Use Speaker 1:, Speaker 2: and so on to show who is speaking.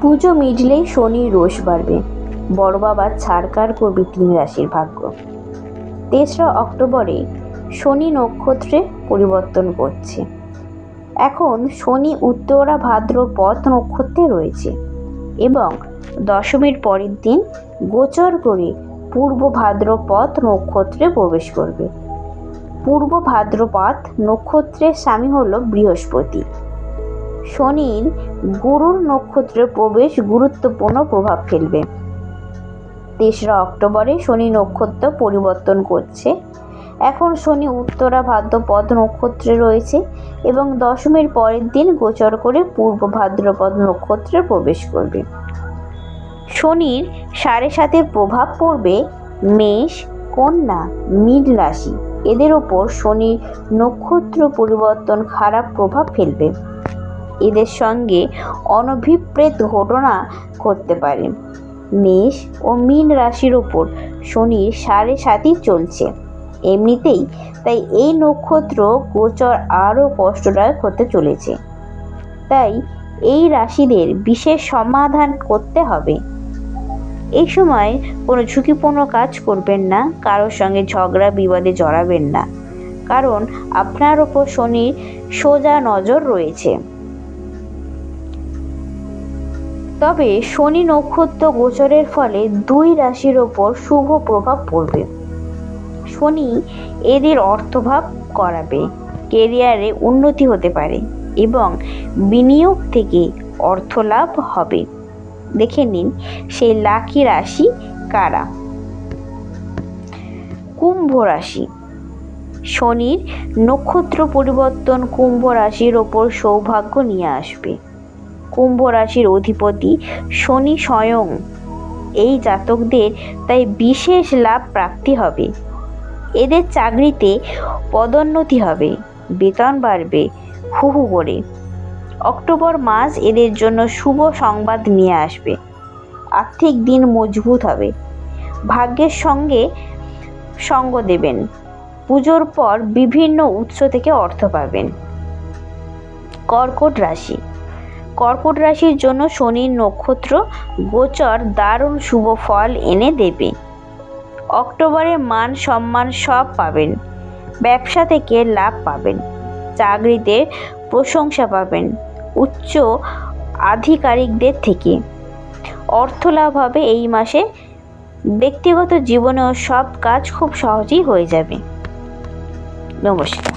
Speaker 1: পুজো মিটলেই শনির রোষ বাড়বে। বড় বাবা ছাড়কার করবে 3 রাশির ভাগ্য। 3রা অক্টোবরে শনি নক্ষত্রে পরিবর্তন করছে। এখন শনি উত্তরা ভাদ্রপদ নক্ষত্রে রয়েছে এবং দশমীর পরের দিন গোচর করে পূর্ব ভাদ্রপদ নক্ষত্রে প্রবেশ করবে। পূর্ব ভাদ্রপদ নক্ষত্রের স্বামী হল বৃহস্পতি। শনির গুরুর নক্ষত্রে প্রবেশ গুরুত্বপূর্ণ প্রভাব ফেলবে। 3রা অক্টোবরে শনি নক্ষত্র পরিবর্তন করছে। এখন শনি উত্তরা ভাদ্রপদ নক্ষত্রে রয়েছে এবং দশমীর পরের দিন গোচর করে পূর্ব ভাদ্রপদ নক্ষত্রে প্রবেশ করবে। শনির 7.5 প্রভাব পড়বে মেষ, কন্যা, মীন রাশি। এদের ওপর শনির নক্ষত্র পরিবর্তন খারাপ প্রভাব ফেলবে। এদের সঙ্গে অনভিপ্রেত ঘটনা ঘটতে পারে। মেষ ও মীন রাশির ওপর শনির 7.5 চলছে এমনিতেই, তাই এই নক্ষত্র গোচর আরও কষ্টদায়ক হতে চলেছে। তাই এই রাশিদের বিশেষ সমাধান করতে হবে। এই সময় কোনো ঝুঁকিপূর্ণ কাজ করবেন না, কারোর সঙ্গে ঝগড়া বিবাদে জড়াবেন না, কারণ আপনার ওপর শনির সোজা নজর রয়েছে। তবে শনি নক্ষত্র গোচরের ফলে 2 রাশির ওপর শুভ প্রভাব পড়বে। শনি এদের অর্থভাব করাবে, কেরিয়ারে উন্নতি হতে পারে এবং বিনিয়োগ থেকে অর্থ লাভ হবে। দেখে নিন সেই লাকি রাশি কারা। কুম্ভ রাশি। শনির নক্ষত্র পরিবর্তন কুম্ভ রাশির ওপর সৌভাগ্য নিয়ে আসবে। কুম্ভ রাশির অধিপতি শনি স্বয়ং। এই জাতকদের তাই বিশেষ লাভ প্রাপ্তি হবে। এদের চাকরিতে পদোন্নতি হবে, বেতন বাড়বে হু হু করে। অক্টোবর মাস এদের জন্য শুভ সংবাদ নিয়ে আসবে। আর্থিক দিন মজবুত হবে। ভাগ্যের সঙ্গে সঙ্গ দেবেন। পুজোর পর বিভিন্ন উৎস থেকে অর্থ পাবেন। কর্কট রাশি। কর্কট রাশির জন্য শনির নক্ষত্র গোচর দারুণ শুভ ফল এনে দেবে। অক্টোবরে মান সম্মান সব পাবেন। ব্যবসা থেকে লাভ পাবেন। চাকরিতে প্রশংসা পাবেন উচ্চ আধিকারিকদের থেকে। অর্থ লাভ হবে এই মাসে। ব্যক্তিগত জীবনেও সব কাজ খুব সহজেই হয়ে যাবে। নমস্কার।